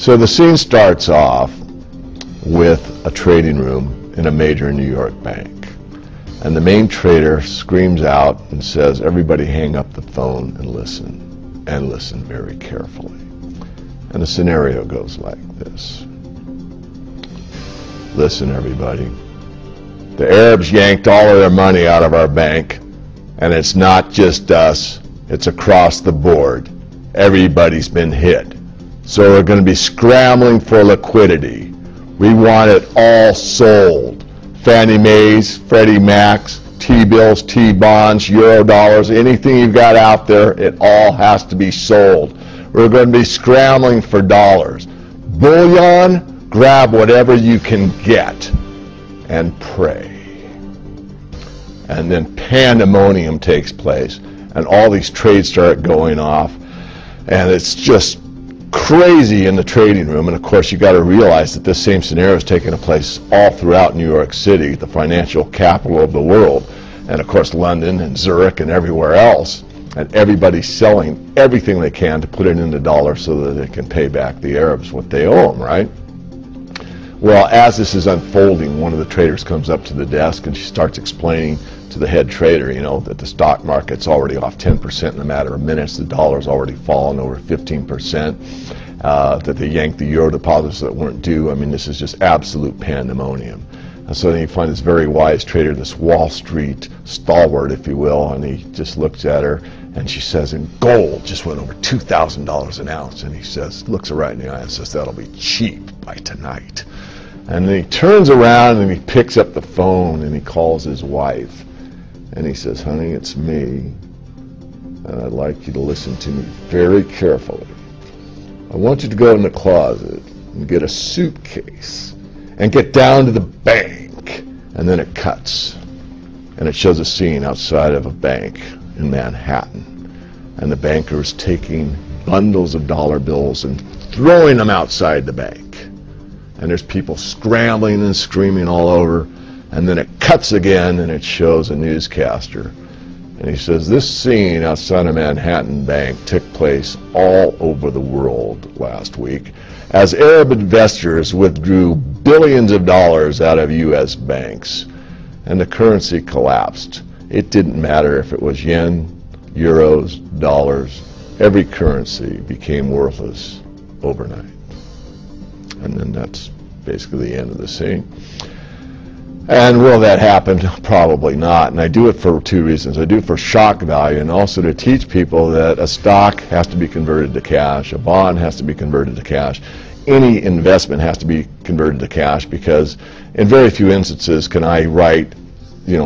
So the scene starts off with a trading room in a major New York bank. And the main trader screams out and says, everybody hang up the phone and listen very carefully. And the scenario goes like this. Listen, everybody. The Arabs yanked all of their money out of our bank, and it's not just us, it's across the board. Everybody's been hit. So we're going to be scrambling for liquidity. We want it all sold. Fannie Mae's, Freddie Mac's, T-bills, T-bonds, Euro dollars, anything you've got out there, it all has to be sold. We're going to be scrambling for dollars. Bullion, grab whatever you can get and pray. And then pandemonium takes place, and all these trades start going off, and it's just crazy in the trading room. And of course you got to realize that this same scenario is taking place all throughout New York City, the financial capital of the world, and of course London and Zurich and everywhere else, and everybody's selling everything they can to put it into dollars so that they can pay back the Arabs what they owe them, right? Well, as this is unfolding, one of the traders comes up to the desk and she starts explaining to the head trader, you know, that the stock market's already off 10% in a matter of minutes, the dollar's already fallen over 15%, that they yanked the euro deposits that weren't due. I mean, this is just absolute pandemonium. And so then you find this very wise trader, this Wall Street stalwart, if you will, and he just looks at her and she says, and gold just went over $2,000 an ounce. And he says, looks her right in the eye and says, that'll be cheap by tonight. And then he turns around and he picks up the phone and he calls his wife. And he says, honey, it's me, and I'd like you to listen to me very carefully. I want you to go in the closet and get a suitcase and get down to the bank. And then it cuts, and it shows a scene outside of a bank in Manhattan. And the banker is taking bundles of dollar bills and throwing them outside the bank. And there's people scrambling and screaming all over. And then it cuts again, and it shows a newscaster. And he says, this scene outside of Manhattan Bank took place all over the world last week as Arab investors withdrew billions of dollars out of U.S. banks, and the currency collapsed. It didn't matter if it was yen, euros, dollars. Every currency became worthless overnight. And then that's basically the end of the scene. And will that happen? Probably not. And I do it for two reasons. I do it for shock value and also to teach people that a stock has to be converted to cash, a bond has to be converted to cash, any investment has to be converted to cash, because in very few instances can I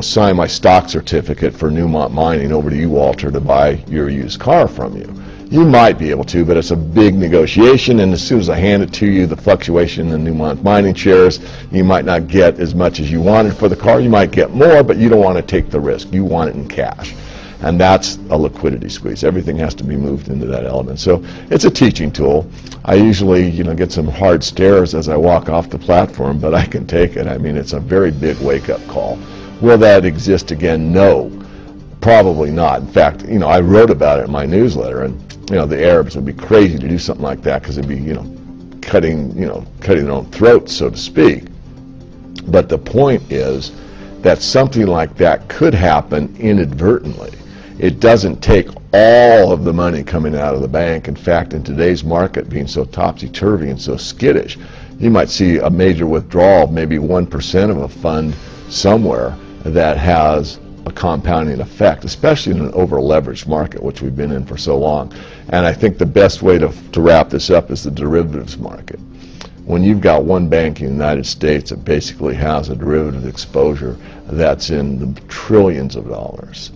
sign my stock certificate for Newmont Mining over to you, Walter, to buy your used car from you. You might be able to, but it's a big negotiation, and as soon as I hand it to you, the fluctuation in Newmont Mining shares, you might not get as much as you wanted for the car. You might get more, but you don't want to take the risk. You want it in cash. And that's a liquidity squeeze. Everything has to be moved into that element. So it's a teaching tool. I usually, get some hard stares as I walk off the platform, but I can take it. I mean, it's a very big wake-up call. Will that exist again? No. Probably not. In fact, I wrote about it in my newsletter, and the Arabs would be crazy to do something like that because it'd be, cutting their own throats, so to speak. But the point is that something like that could happen inadvertently. It doesn't take all of the money coming out of the bank. In fact, in today's market being so topsy-turvy and so skittish, you might see a major withdrawal of maybe 1% of a fund somewhere that has a compounding effect, especially in an over-leveraged market, which we've been in for so long. And I think the best way to wrap this up is the derivatives market. When you've got one bank in the United States that basically has a derivative exposure that's in the trillions of dollars,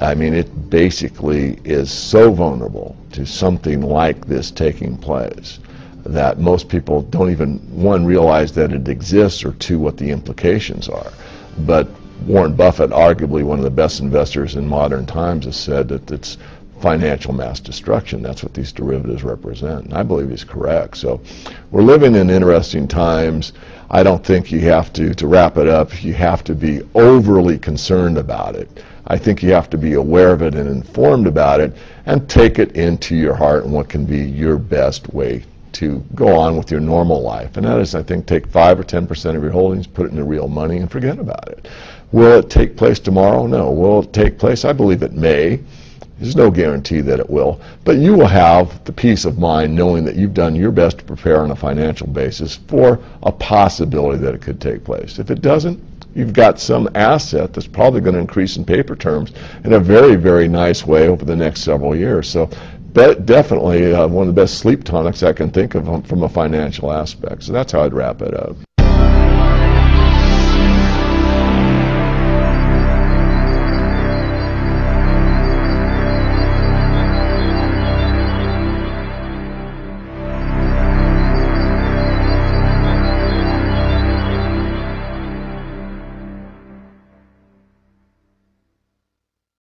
I mean, it basically is so vulnerable to something like this taking place that most people don't even, one, realize that it exists, or two, what the implications are. But Warren Buffett, arguably one of the best investors in modern times, has said that it's financial mass destruction. That's what these derivatives represent. And I believe he's correct. So we're living in interesting times. I don't think you have to wrap it up, you have to be overly concerned about it. I think you have to be aware of it and informed about it and take it into your heart and what can be your best way to go on with your normal life. And that is, I think, take 5 or 10% of your holdings, put it into real money, and forget about it. Will it take place tomorrow? No. Will it take place? I believe it may. There's no guarantee that it will. But you will have the peace of mind knowing that you've done your best to prepare on a financial basis for a possibility that it could take place. If it doesn't, you've got some asset that's probably going to increase in paper terms in a very, very nice way over the next several years. So but definitely one of the best sleep tonics I can think of from a financial aspect. So that's how I'd wrap it up.